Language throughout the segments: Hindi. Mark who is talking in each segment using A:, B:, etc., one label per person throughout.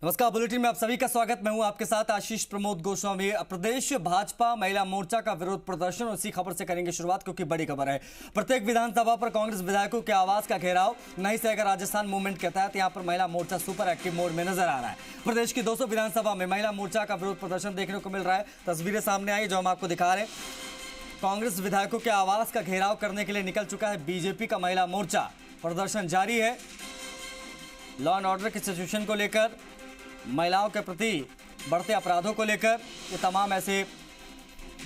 A: नमस्कार, बुलेटिन में आप सभी का स्वागत। मैं हूं आपके साथ आशीष प्रमोद गोस्वामी। प्रदेश भाजपा महिला मोर्चा का विरोध प्रदर्शन, और इसी खबर से करेंगे शुरुआत क्योंकि बड़ी खबर है। प्रत्येक विधानसभा पर कांग्रेस विधायकों के आवास का घेराव। नहीं सहेगा राजस्थान मूवमेंट के तहत यहां पर महिला मोर्चा सुपर एक्टिव मोड में नजर आ रहा है। प्रदेश की 200 विधानसभा में महिला मोर्चा का विरोध प्रदर्शन देखने को मिल रहा है। तस्वीरें सामने आई जो हम आपको दिखा रहे हैं। कांग्रेस विधायकों के आवास का घेराव करने के लिए निकल चुका है बीजेपी का महिला मोर्चा। प्रदर्शन जारी है। लॉ एंड ऑर्डर की सिचुएशन को लेकर, महिलाओं के प्रति बढ़ते अपराधों को लेकर, ये तमाम ऐसे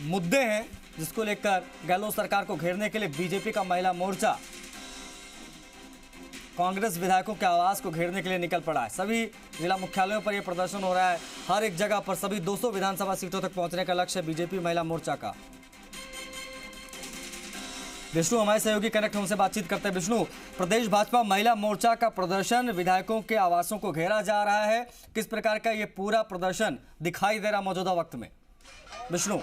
A: मुद्दे हैं जिसको लेकर गहलोत सरकार को घेरने के लिए बीजेपी का महिला मोर्चा कांग्रेस विधायकों के आवास को घेरने के लिए निकल पड़ा है। सभी जिला मुख्यालयों पर यह प्रदर्शन हो रहा है। हर एक जगह पर सभी 200 विधानसभा सीटों तक पहुंचने का लक्ष्य है बीजेपी महिला मोर्चा का। विष्णु हमारे सहयोगी कनेक्ट उनसे बातचीत करते हैं। विष्णु, प्रदेश भाजपा महिला मोर्चा का प्रदर्शन, विधायकों के आवासों को घेरा जा रहा है, किस प्रकार का ये पूरा प्रदर्शन दिखाई दे रहा मौजूदा वक्त में? विष्णु।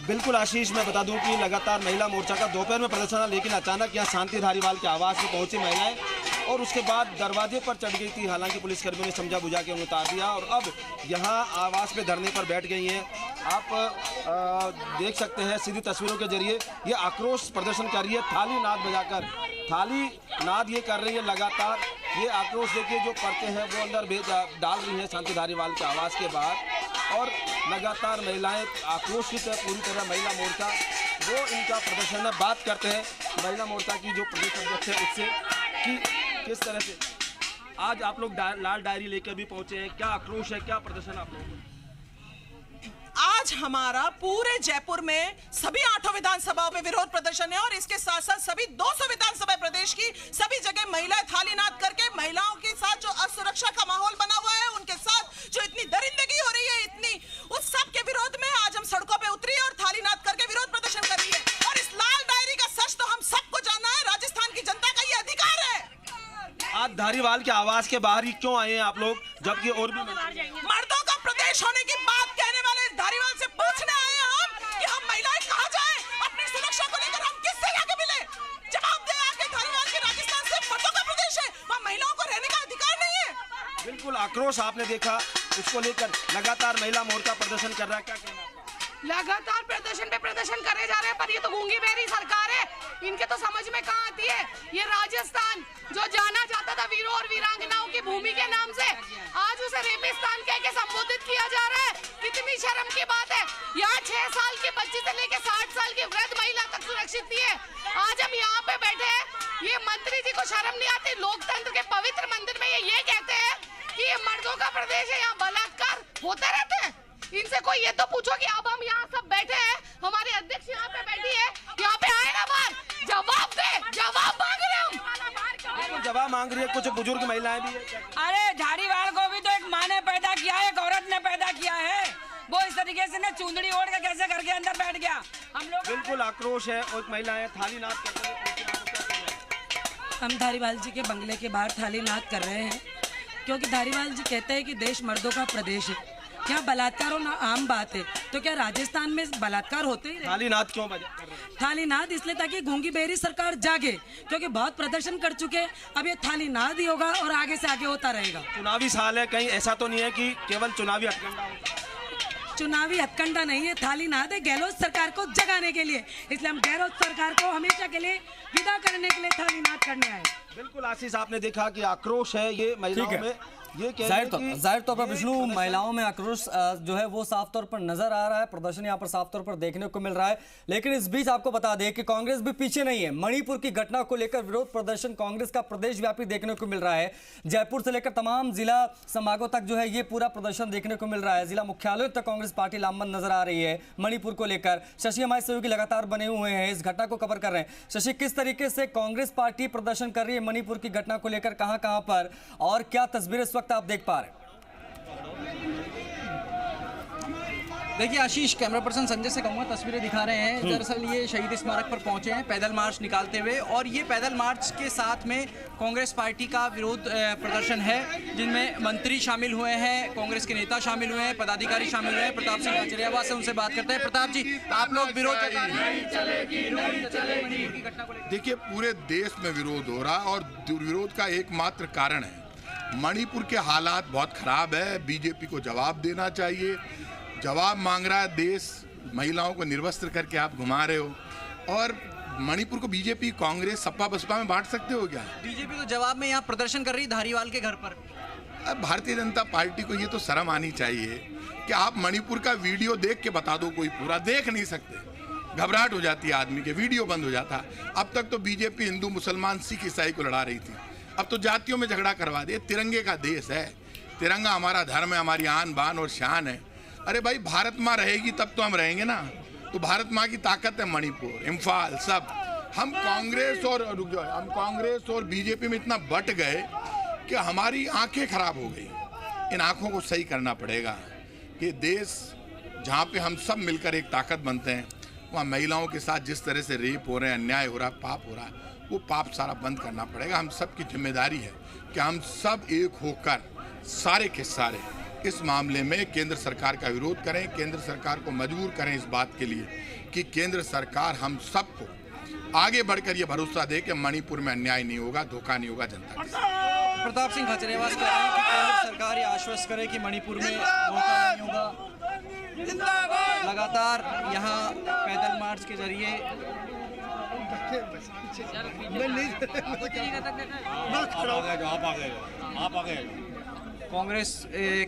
B: बिल्कुल आशीष, मैं बता दूं कि लगातार महिला मोर्चा का दोपहर में प्रदर्शन था, लेकिन अचानक यहाँ शांति धारीवाल के आवास में पहुंची महिलाएं और उसके बाद दरवाजे पर चढ़ गई थी। हालांकि पुलिसकर्मियों ने समझा बुझा के उन्हें उतार दिया और अब यहाँ आवास पे धरने पर बैठ गई हैं। आप देख सकते हैं सीधी तस्वीरों के जरिए ये आक्रोश प्रदर्शन कर रही है, थाली नाद बजाकर थाली नाद ये कर रही है लगातार। ये आक्रोश देखिए जो करते हैं वो अंदर डाल रही हैं शांति धारीवाल के आवास के बाहर, और लगातार महिलाएं आक्रोशित है पूरी तरह। महिला मोर्चा वो इनका प्रदर्शन है। बात करते हैं महिला मोर्चा की जो प्रदेश अध्यक्ष है उससे कि किस तरह से आज आप लोग लाल डायरी लेकर भी पहुंचे हैं, क्या आक्रोश है, क्या प्रदर्शन आप लोगों?
C: आज हमारा पूरे जयपुर में सभी 8 विधानसभाओं में विरोध प्रदर्शन है और इसके साथ साथ सभी 200 विधानसभा प्रदेश की सभी जगह महिलाएं थाली नाद करके महिलाओं के साथ जो असुरक्षा का माहौल बना हुआ है, उनके साथ जो इतनी दरिंदगी हो रही है, इतनी उस सब के विरोध में आज हम सड़कों पे उतरी और थाली नाद करके विरोध प्रदर्शन कर रही है। और इस लाल डायरी का सच तो हम सबको जानना है, राजस्थान की जनता का ये अधिकार है।
B: आज धारीवाल के आवास के बाहर ही क्यों आए हैं आप लोग, जबकि और भी
C: मर्दों का प्रदेश होने की बात कहने वाले धारीवाल से पूछने आए हैं हम कि हम महिलाएं कहां जाएं, अपनी सुरक्षा को लेकर हम किससे जाके मिले? जवाब दे आके धारीवाल के राजस्थान से मर्दों का प्रदेश है, वहां महिलाओं को रहने का अधिकार नहीं है।
B: बिल्कुल आक्रोश आपने देखा, उसको लेकर लगातार महिला मोर्चा प्रदर्शन कर रहा है, क्या कहना है?
D: लगातार प्रदर्शन पे प्रदर्शन करे जा रहे हैं, पर ये तो गूंगी बहरी सरकार है, इनके तो समझ में कहाँ आती है। ये राजस्थान जो जाना जाता था वीरों और वीरांगनाओं की भूमि के नाम से, आज उसे रेगिस्तान कह के संबोधित किया जा रहा है। कितनी शर्म की बात है। यहाँ 6 साल की बच्ची से लेकर 60 साल की वृद्ध महिला तक सुरक्षित नहीं है। आज हम यहाँ पे बैठे हैं, ये मंत्री जी को शर्म नहीं आती। लोकतंत्र के पवित्र मंदिर में ये कहते हैं कि ये मर्दों का प्रदेश है, यहाँ बलात्कार होते रहते हैं। इनसे कोई ये तो पूछो कि अब हम यहाँ सब बैठे हैं, हमारे अध्यक्ष यहाँ पे बैठी है, यहाँ पे आए ना बाहर, जवाब दे, जवाब मांग रहे हम।
B: जवाब मांग रही है, कुछ बुजुर्ग महिलाएं भी है।
E: अरे धारीवाल को भी तो एक माँ ने पैदा किया है, एक औरत ने पैदा किया है। वो इस तरीके से चुंदड़ी ओढ़ के कैसे घर के अंदर बैठ गया? हम लोग
B: बिल्कुल आक्रोश है और महिलाएं थाली नाद कर रही हैं।
E: हम धारीवाल जी के बंगले के बाहर थाली नाद कर रहे हैं क्योंकि धारीवाल जी कहते हैं कि देश मर्दों का प्रदेश है, यहाँ बलात्कार होना आम बात है। तो क्या राजस्थान में बलात्कार होते ही?
B: थाली नाद क्यों कर रहे हैं?
E: थाली नाद इसलिए ताकि गूंगी बहरी सरकार जागे, क्योंकि बहुत प्रदर्शन कर चुके। अब ये थाली नाद ही होगा और आगे से आगे होता रहेगा।
B: चुनावी साल है, कहीं ऐसा तो नहीं है कि केवल चुनावी हथकंडा होगा?
E: चुनावी हथकंडा नहीं है, थाली नाद है गहलोत सरकार को जगाने के लिए। इसलिए हम गहलोत सरकार को हमेशा के लिए विदा करने के लिए थाली नाद करने आए।
B: बिल्कुल आशीष, आपने देखा कि आक्रोश है ये महिलाओं में। ये
A: जाहिर तौर पर विष्णु, महिलाओं में आक्रोश जो है वो साफ तौर पर नजर आ रहा है। प्रदर्शन यहाँ पर साफ तौर पर देखने को मिल रहा है। लेकिन इस बीच आपको बता दें कि कांग्रेस भी पीछे नहीं है। मणिपुर की घटना को लेकर विरोध प्रदर्शन कांग्रेस का प्रदेश व्यापी देखने को मिल रहा है। जयपुर से लेकर तमाम जिला संभागों तक जो है ये पूरा प्रदर्शन देखने को मिल रहा है। जिला मुख्यालयों तक कांग्रेस पार्टी लामबंद नजर आ रही है मणिपुर को लेकर। शशि हमारे सहयोगी लगातार बने हुए हैं, इस घटना को कवर कर रहे हैं। शशि, किस तरीके से कांग्रेस पार्टी प्रदर्शन कर रही है मणिपुर की घटना को लेकर, कहां कहां पर, और क्या तस्वीर इस वक्त आप देख पा रहे हैं?
F: देखिए आशीष, कैमरा पर्सन संजय से कहूँगा, तस्वीरें दिखा रहे हैं। दरअसल ये शहीद स्मारक पर पहुंचे हैं पैदल मार्च निकालते हुए, और ये पैदल मार्च के साथ में कांग्रेस पार्टी का विरोध प्रदर्शन है, जिनमें मंत्री शामिल हुए हैं, कांग्रेस के नेता शामिल हुए हैं, पदाधिकारी शामिल हुए हैं। प्रताप सिंह खाचरियावास से उनसे बात करते हैं। प्रताप जी, आप लोग विरोध जता रहे हैं।
G: देखिए, पूरे देश में विरोध हो रहा और विरोध का एकमात्र कारण है मणिपुर के हालात बहुत खराब है। बीजेपी को जवाब देना चाहिए। जवाब मांग रहा है देश। महिलाओं को निर्वस्त्र करके आप घुमा रहे हो और मणिपुर को बीजेपी, कांग्रेस, सपा बसपा में बांट सकते हो क्या?
F: बीजेपी तो जवाब में यहाँ प्रदर्शन कर रही है धारीवाल के घर पर।
G: अब भारतीय जनता पार्टी को ये तो शर्म आनी चाहिए कि आप मणिपुर का वीडियो देख के बता दो। कोई पूरा देख नहीं सकते, घबराहट हो जाती है आदमी के, वीडियो बंद हो जाता। अब तक तो बीजेपी हिंदू, मुसलमान, सिख, ईसाई को लड़ा रही थी, अब तो जातियों में झगड़ा करवा दिए। तिरंगे का देश है, तिरंगा हमारा धर्म है, हमारी आन बान और शान है। अरे भाई, भारत माँ रहेगी तब तो हम रहेंगे ना। तो भारत माँ की ताकत है मणिपुर, इम्फाल, सब। हम कांग्रेस और बीजेपी में इतना बट गए कि हमारी आंखें खराब हो गई। इन आंखों को सही करना पड़ेगा कि देश जहाँ पे हम सब मिलकर एक ताकत बनते हैं, वहाँ महिलाओं के साथ जिस तरह से रेप हो रहे हैं, अन्याय हो रहा है, पाप हो रहा है, वो पाप सारा बंद करना पड़ेगा। हम सब की जिम्मेदारी है कि हम सब एक होकर सारे के सारे इस मामले में केंद्र सरकार का विरोध करें, केंद्र सरकार को मजबूर करें इस बात के लिए कि केंद्र सरकार हम सबको आगे बढ़कर ये भरोसा दे कि मणिपुर में अन्याय नहीं होगा, धोखा नहीं होगा जनता के साथ।
F: प्रताप सिंह खाचरियावास कह रहे हैं कि केंद्र सरकार ये आश्वस्त करे कि मणिपुर में धोखा नहीं होगा। लगातार यहाँ पैदल मार्च के जरिए कांग्रेस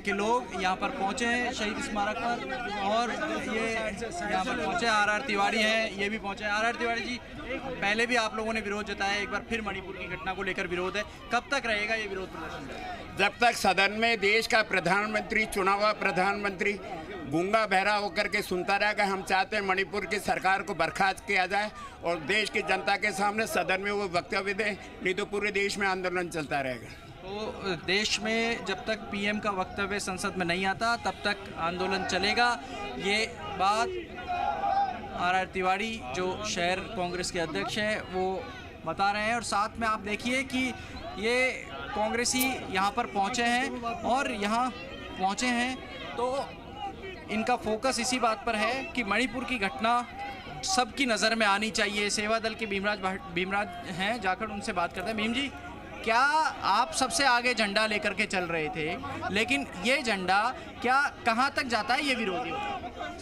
F: के लोग यहाँ पर पहुँचे हैं शहीद स्मारक पर, और ये यहाँ पर पहुँचे आर तिवारी हैं, ये भी पहुँचे। आर तिवारी जी, पहले भी आप लोगों ने विरोध जताया, एक बार फिर मणिपुर की घटना को लेकर विरोध है, कब तक रहेगा ये विरोध प्रदर्शन?
H: जब तक सदन में देश का प्रधानमंत्री, चुना हुआ प्रधानमंत्री गूंगा बहरा होकर के सुनता रहेगा। हम चाहते हैं मणिपुर की सरकार को बर्खास्त किया जाए और देश की जनता के सामने सदन में वो वक्तव्य दें, नहीं तो पूरे देश में आंदोलन चलता रहेगा।
F: तो देश में जब तक पीएम का वक्तव्य संसद में नहीं आता तब तक आंदोलन चलेगा। ये बात आर तिवारी जो शहर कांग्रेस के अध्यक्ष हैं वो बता रहे हैं। और साथ में आप देखिए कि ये कांग्रेसी यहाँ पर पहुँचे हैं, और यहाँ पहुँचे हैं तो इनका फोकस इसी बात पर है कि मणिपुर की घटना सबकी नज़र में आनी चाहिए। सेवा दल के भीमराज हैं, जाकर उनसे बात करते हैं। भीम जी, क्या आप सबसे आगे झंडा लेकर के चल रहे थे, लेकिन ये झंडा क्या कहाँ तक जाता है ये विरोधी?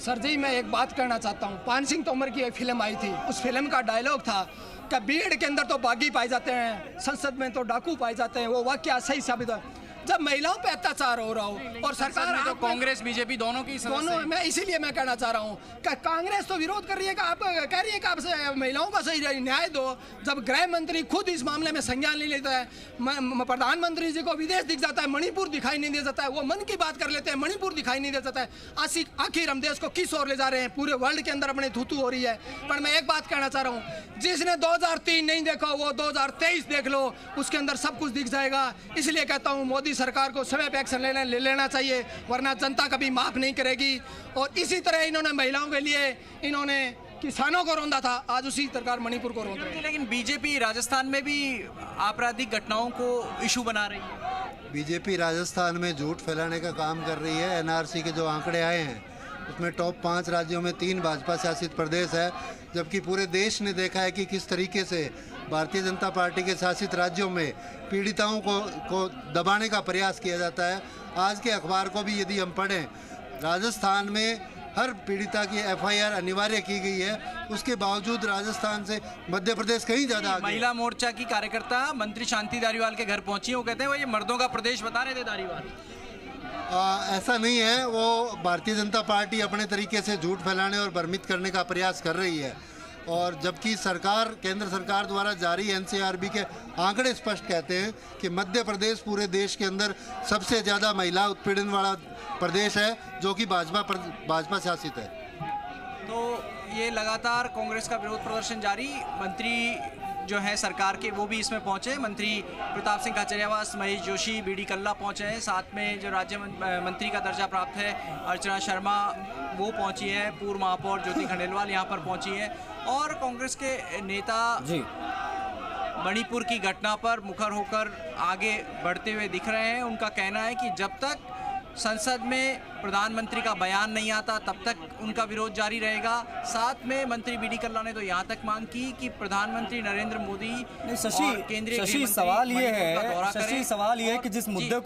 I: सर जी, मैं एक बात करना चाहता हूँ। पान सिंह तोमर की एक फिल्म आई थी, उस फिल्म का डायलॉग था कि भीड़ के अंदर तो बागी पाए जाते हैं, संसद में तो डाकू पाए जाते हैं। वो वाक्य सही साबित है। जब महिलाओं पे अत्याचार हो रहा हो और सरकार
F: तो कांग्रेस बीजेपी दोनों की
I: दोनों, मैं इसीलिए मैं कहना चाह रहा हूँ कि कांग्रेस तो विरोध कर रही है कि आप कह रही है कि आप महिलाओं का सही न्याय दो, जब गृह मंत्री खुद इस मामले में संज्ञान नहीं लेता है, प्रधानमंत्री जी को विदेश दिख जाता है, मणिपुर दिखाई नहीं दे जाता है, वो मन की बात कर लेते हैं, मणिपुर दिखाई नहीं दे जाता है। आखिर हम देश को किस ओर ले जा रहे हैं? पूरे वर्ल्ड के अंदर अपनी थूथू हो रही है। पर मैं एक बात कहना चाह रहा हूँ, जिसने 2003 नहीं देखा वो 2023 देख लो, उसके अंदर सब कुछ दिख जाएगा। इसलिए कहता हूँ मोदी सरकार को समय पे एक्शन ले लेना चाहिए, वरना जनता कभी माफ नहीं करेगी। और इसी तरह इन्होंने महिलाओं के लिए, इन्होंने किसानों को रोंदा था, आज उसी सरकार मणिपुर को रोंद रही है।
F: लेकिन बीजेपी राजस्थान में भी आपराधिक घटनाओं को इशू बना रही है।
J: बीजेपी राजस्थान में झूठ फैलाने का काम कर रही है। एनआरसी के जो आंकड़े आए हैं उसमें टॉप 5 राज्यों में 3 भाजपा शासित प्रदेश है, जबकि पूरे देश ने देखा है कि किस तरीके से भारतीय जनता पार्टी के शासित राज्यों में पीड़िताओं को दबाने का प्रयास किया जाता है। आज के अखबार को भी यदि हम पढ़ें, राजस्थान में हर पीड़िता की एफआईआर अनिवार्य की गई है, उसके बावजूद राजस्थान से मध्य प्रदेश कहीं ज़्यादा आगे।
F: महिला मोर्चा की कार्यकर्ता मंत्री शांति धारीवाल के घर पहुंची, वो कहते हैं वो ये मर्दों का प्रदेश बता रहे थे धारीवाल।
J: ऐसा नहीं है, वो भारतीय जनता पार्टी अपने तरीके से झूठ फैलाने और भ्रमित करने का प्रयास कर रही है। और जबकि सरकार, केंद्र सरकार द्वारा जारी एनसीआरबी के आंकड़े स्पष्ट कहते हैं कि मध्य प्रदेश पूरे देश के अंदर सबसे ज़्यादा महिला उत्पीड़न वाला प्रदेश है, जो कि भाजपा शासित है।
F: तो ये लगातार कांग्रेस का विरोध प्रदर्शन जारी। मंत्री जो है सरकार के वो भी इसमें पहुंचे, मंत्री प्रताप सिंह खाचरियावास, महेश जोशी, बीडी कल्ला पहुंचे हैं। साथ में जो राज्य मंत्री का दर्जा प्राप्त है अर्चना शर्मा वो पहुंची है, पूर्व महापौर ज्योति खंडेलवाल यहाँ पर पहुंची है, और कांग्रेस के नेता
A: जी
F: मणिपुर की घटना पर मुखर होकर आगे बढ़ते हुए दिख रहे हैं। उनका कहना है कि जब तक संसद में प्रधानमंत्री का बयान नहीं आता तब तक उनका विरोध जारी रहेगा। साथ में मंत्री बीडी कल्ला ने तो यहाँ तक मांग की कि प्रधानमंत्री नरेंद्र मोदी और केंद्रीय
A: शशि सवाल ये है कि जिस मुद्दे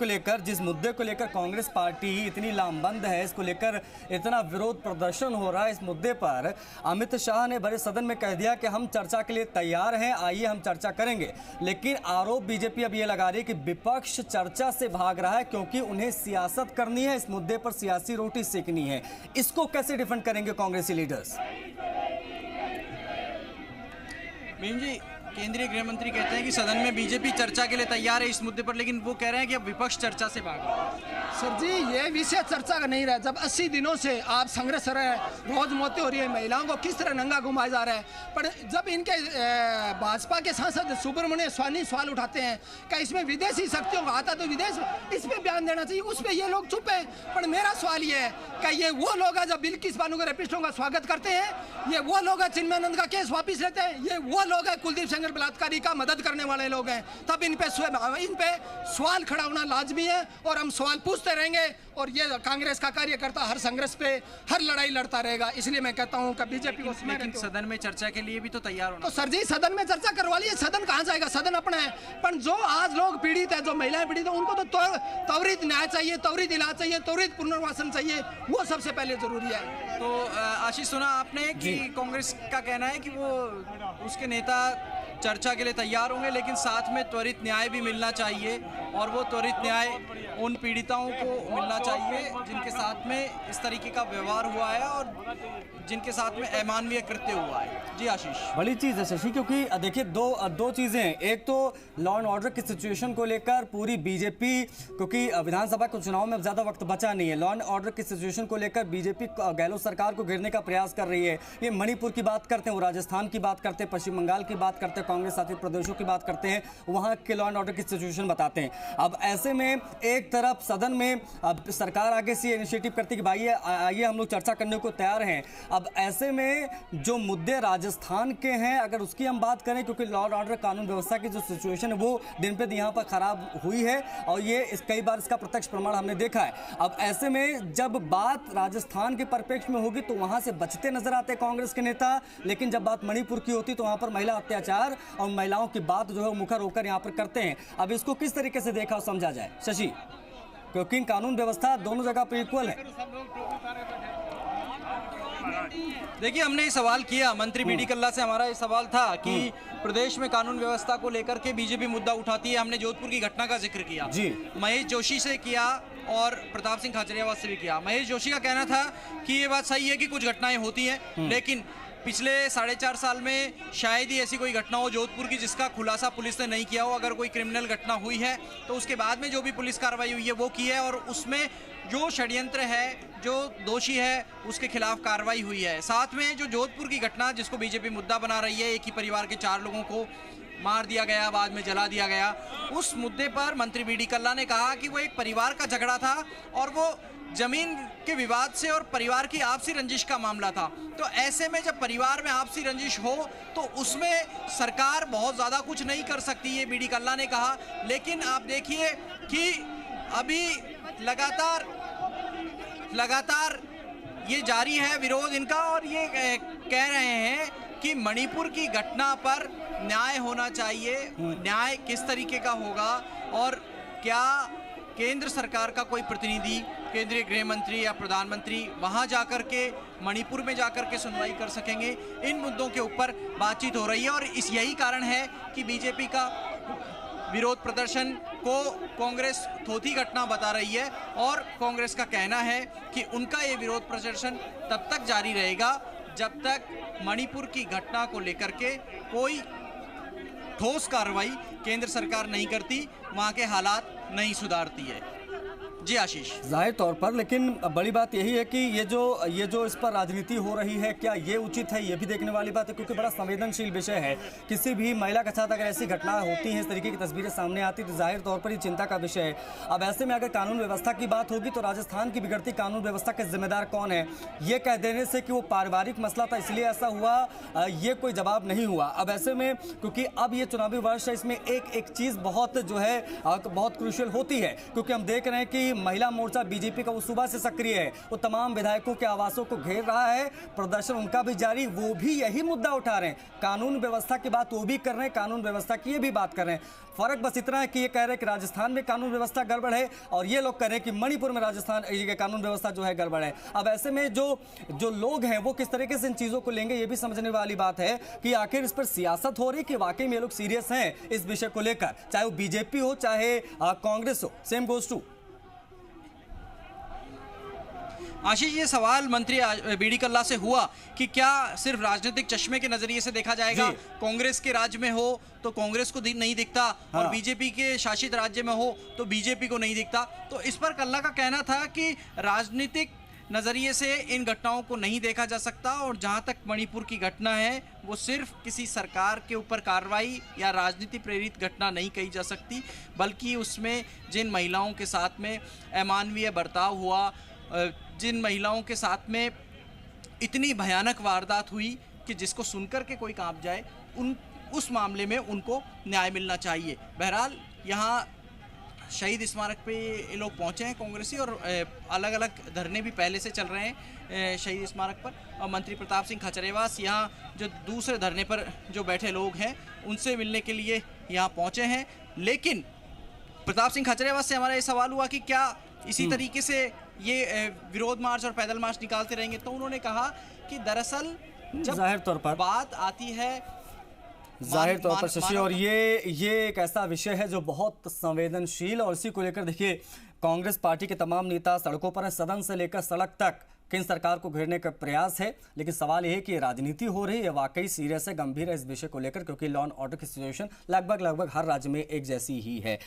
A: को लेकर कांग्रेस पार्टी इतनी लामबंद है, इसको लेकर इतना विरोध प्रदर्शन हो रहा है, इस मुद्दे पर अमित शाह ने बड़े सदन में कह दिया कि हम चर्चा के लिए तैयार हैं, आइए हम चर्चा करेंगे। लेकिन आरोप बीजेपी अब ये लगा रही है कि विपक्ष चर्चा से भाग रहा है क्योंकि उन्हें सियासत करनी है, इस मुद्दे पर सियासी रोटी सेकनी है। इसको कैसे डिफेंड करेंगे कांग्रेसी लीडर्स?
F: मीम जी, केंद्रीय गृह मंत्री कहते हैं कि सदन में बीजेपी चर्चा के लिए तैयार है इस मुद्दे पर, लेकिन वो कह रहे हैं कि अब विपक्ष चर्चा से भाग रहा है।
I: सर जी, ये विषय चर्चा का नहीं रहा। जब 80 दिनों से आप संघर्ष रहे हैं, रोज मौतें हो रही है, महिलाओं को किस तरह नंगा घुमाया जा रहा है, पर जब इनके भाजपा के सांसद सुब्रमण्य स्वामी सवाल उठाते हैं कि इसमें विदेशी शक्तियों का आता तो विदेश इस पे बयान देना चाहिए, उस पर ये लोग चुप है। पर मेरा सवाल ये है कि ये वो लोग हैं जब बिल्किस बानो के रेपिस्टों का स्वागत करते हैं, ये वो लोग हैं चिन्मयानंद का केस वापिस लेते हैं, ये वो लोग हैं कुलदीप सेंगर बलात्कारी का मदद करने वाले लोग हैं। तब इन पे सवाल खड़ा होना लाजमी है और हम सवाल पूछते रहेंगे। और ये कांग्रेस का कार्यकर्ता हर संघर्ष पे हर लड़ाई लड़ता रहेगा। इसलिए मैं कहता हूँ कि बीजेपी को
F: लेकिन सदन में चर्चा के लिए भी तो तैयार होना।
I: तो सर जी, सदन में चर्चा करवा लीजिए, सदन कहाँ जाएगा, सदन अपना है। पर जो आज लोग पीड़ित है, जो महिलाएं पीड़ित है, उनको तो त्वरित न्याय चाहिए, त्वरित इलाज चाहिए, त्वरित पुनर्वासन चाहिए, वो सबसे पहले जरूरी है।
F: तो आशीष, सुना आपने कि कांग्रेस का कहना है कि वो उसके नेता चर्चा के लिए तैयार होंगे, लेकिन साथ में त्वरित न्याय भी मिलना चाहिए और वो त्वरित न्याय उन पीड़िताओं को मिलना चाहिए जिनके साथ में इस तरीके का व्यवहार हुआ है और जिनके साथ में अमानवीय कृत्य हुआ है। जी आशीष,
A: बड़ी चीज़ है शशि, क्योंकि देखिए दो चीज़ें हैं। एक तो लॉ एंड ऑर्डर की सिचुएशन को लेकर पूरी बीजेपी, क्योंकि विधानसभा के चुनाव में ज़्यादा वक्त बचा नहीं है, लॉ एंड ऑर्डर की सिचुएशन को लेकर बीजेपी गहलोत सरकार को घेरने का प्रयास कर रही है। ये मणिपुर की बात करते हैं, वो राजस्थान की बात करते हैं, पश्चिम बंगाल की बात करते हैं, कांग्रेस शासित प्रदेशों की बात करते हैं, वहाँ के लॉ एंड ऑर्डर की सिचुएशन बताते हैं। अब ऐसे में एक तरफ सदन में सरकार आगे से इनिशिएटिव करती है कि भाई आइए हम लोग चर्चा करने को तैयार हैं। अब ऐसे में जो मुद्दे राजस्थान के हैं, अगर उसकी हम बात करें, क्योंकि लॉ एंड ऑर्डर कानून व्यवस्था की जो सिचुएशन है वो दिन पे दिन यहाँ पर खराब हुई है और ये कई बार इसका प्रत्यक्ष प्रमाण हमने देखा है। अब ऐसे में जब बात राजस्थान के परिप्रेक्ष्य में होगी तो वहाँ से बचते नजर आते कांग्रेस के नेता, लेकिन जब बात मणिपुर की होती तो वहाँ पर महिला अत्याचार और महिलाओं की बात जो है मुखर होकर यहाँ पर करते हैं। अब इसको किस तरीके से देखा और समझा जाए शशि, क्योंकि कानून व्यवस्था दोनों जगह पर इक्वल है।
F: देखिए, हमने ये सवाल किया मंत्री बीडी कल्ला से, हमारा ये सवाल था कि प्रदेश में कानून व्यवस्था को लेकर के बीजेपी मुद्दा उठाती है। हमने जोधपुर की घटना का जिक्र किया जी, महेश जोशी से किया और प्रताप सिंह खाचरियावास से भी किया। महेश जोशी का कहना था कि ये बात सही है कि कुछ घटनाएं होती हैं, लेकिन पिछले 4.5 साल में शायद ही ऐसी कोई घटना हो जोधपुर की जिसका खुलासा पुलिस ने नहीं किया हो। अगर कोई क्रिमिनल घटना हुई है तो उसके बाद में जो भी पुलिस कार्रवाई हुई है वो की है और उसमें जो षड्यंत्र है, जो दोषी है, उसके खिलाफ कार्रवाई हुई है। साथ में जो जोधपुर की घटना जिसको बीजेपी मुद्दा बना रही है, एक ही परिवार के 4 लोगों को मार दिया गया, बाद में जला दिया गया, उस मुद्दे पर मंत्री बीडी कल्ला ने कहा कि वो एक परिवार का झगड़ा था और वो जमीन के विवाद से और परिवार की आपसी रंजिश का मामला था। तो ऐसे में जब परिवार में आपसी रंजिश हो तो उसमें सरकार बहुत ज़्यादा कुछ नहीं कर सकती, ये बीडी कल्ला ने कहा। लेकिन आप देखिए कि अभी लगातार ये जारी है विरोध इनका और ये कह रहे हैं कि मणिपुर की घटना पर न्याय होना चाहिए। न्याय किस तरीके का होगा और क्या केंद्र सरकार का कोई प्रतिनिधि, केंद्रीय गृह मंत्री या प्रधानमंत्री वहां जाकर के मणिपुर में जाकर के सुनवाई कर सकेंगे? इन मुद्दों के ऊपर बातचीत हो रही है और यही कारण है कि बीजेपी का विरोध प्रदर्शन को कांग्रेस थोथी घटना बता रही है और कांग्रेस का कहना है कि उनका ये विरोध प्रदर्शन तब तक जारी रहेगा जब तक मणिपुर की घटना को लेकर के कोई ठोस कार्रवाई केंद्र सरकार नहीं करती, वहां के हालात नहीं सुधारती है। जी आशीष,
A: जाहिर तौर पर, लेकिन बड़ी बात यही है कि ये जो इस पर राजनीति हो रही है, क्या ये उचित है, ये भी देखने वाली बात है, क्योंकि बड़ा संवेदनशील विषय है। किसी भी महिला के साथ अगर ऐसी घटना होती है, इस तरीके की तस्वीरें सामने आती तो जाहिर तौर पर ये चिंता का विषय है। अब ऐसे में अगर कानून व्यवस्था की बात होगी तो राजस्थान की बिगड़ती कानून व्यवस्था के जिम्मेदार कौन है, ये कह देने से कि वो पारिवारिक मसला था इसलिए ऐसा हुआ, ये कोई जवाब नहीं हुआ। अब ऐसे में क्योंकि अब ये चुनावी वर्ष है, इसमें एक चीज बहुत जो है बहुत क्रूशियल होती है, क्योंकि हम देख रहे हैं कि महिला मोर्चा बीजेपी का वो सुबह से सक्रिय है, वो तमाम विधायकों के आवासों को घेर रहा है, प्रदर्शन उनका भी जारी, वो भी यही मुद्दा उठा रहे हैं, कानून व्यवस्था की बात वो भी कर रहे हैं, कानून व्यवस्था की ये भी बात कर रहे हैं। फर्क बस इतना है कि ये कह रहे हैं कि राजस्थान में कानून व्यवस्था गड़बड़ है और ये लोग कह रहे हैं कि मणिपुर में राजस्थान ये कानून व्यवस्था जो है गड़बड़ है। अब ऐसे में जो लोग हैं वो किस तरीके से इन चीजों को लेंगे, ये भी समझने वाली बात है कि आखिर इस पर सियासत हो रही कि वाकई में ये लोग सीरियस हैं इस विषय को लेकर, चाहे वो बीजेपी हो चाहे कांग्रेस हो, सेम गोज टू।
F: आशीष, ये सवाल मंत्री बीडी कल्ला से हुआ कि क्या सिर्फ राजनीतिक चश्मे के नजरिए से देखा जाएगा, कांग्रेस के राज्य में हो तो कांग्रेस को नहीं दिखता और बीजेपी के शासित राज्य में हो तो बीजेपी को नहीं दिखता। तो इस पर कल्ला का कहना था कि राजनीतिक नज़रिए से इन घटनाओं को नहीं देखा जा सकता और जहां तक मणिपुर की घटना है वो सिर्फ किसी सरकार के ऊपर कार्रवाई या राजनीति प्रेरित घटना नहीं कही जा सकती, बल्कि उसमें जिन महिलाओं के साथ में अमानवीय बर्ताव हुआ, जिन महिलाओं के साथ में इतनी भयानक वारदात हुई कि जिसको सुनकर के कोई कांप जाए, उस मामले में उनको न्याय मिलना चाहिए। बहरहाल यहाँ शहीद स्मारक पे ये लोग पहुँचे हैं कांग्रेसी, और अलग अलग धरने भी पहले से चल रहे हैं शहीद स्मारक पर। और मंत्री प्रताप सिंह खाचरियावास यहाँ जो दूसरे धरने पर जो बैठे लोग हैं उनसे मिलने के लिए यहाँ पहुँचे हैं। लेकिन प्रताप सिंह खाचरियावास से हमारा ये सवाल हुआ कि क्या इसी तरीके से ये विरोध मार्च और पैदल मार्च निकालते रहेंगे, तो उन्होंने कहा कि दरअसल जब
A: जाहिर तौर पर
F: बात आती है
A: जाहिर तौर पर शशि, और ये एक ऐसा विषय है जो बहुत संवेदनशील, और इसी को लेकर देखिए कांग्रेस पार्टी के तमाम नेता सड़कों पर हैं, सदन से लेकर सड़क तक केंद्र सरकार को घेरने का प्रयास है। लेकिन सवाल यह है कि राजनीति हो रही है, वाकई सीरियस है, गंभीर है इस विषय को लेकर, क्योंकि लॉ एंड ऑर्डर की सिचुएशन लगभग हर राज्य में एक जैसी ही है।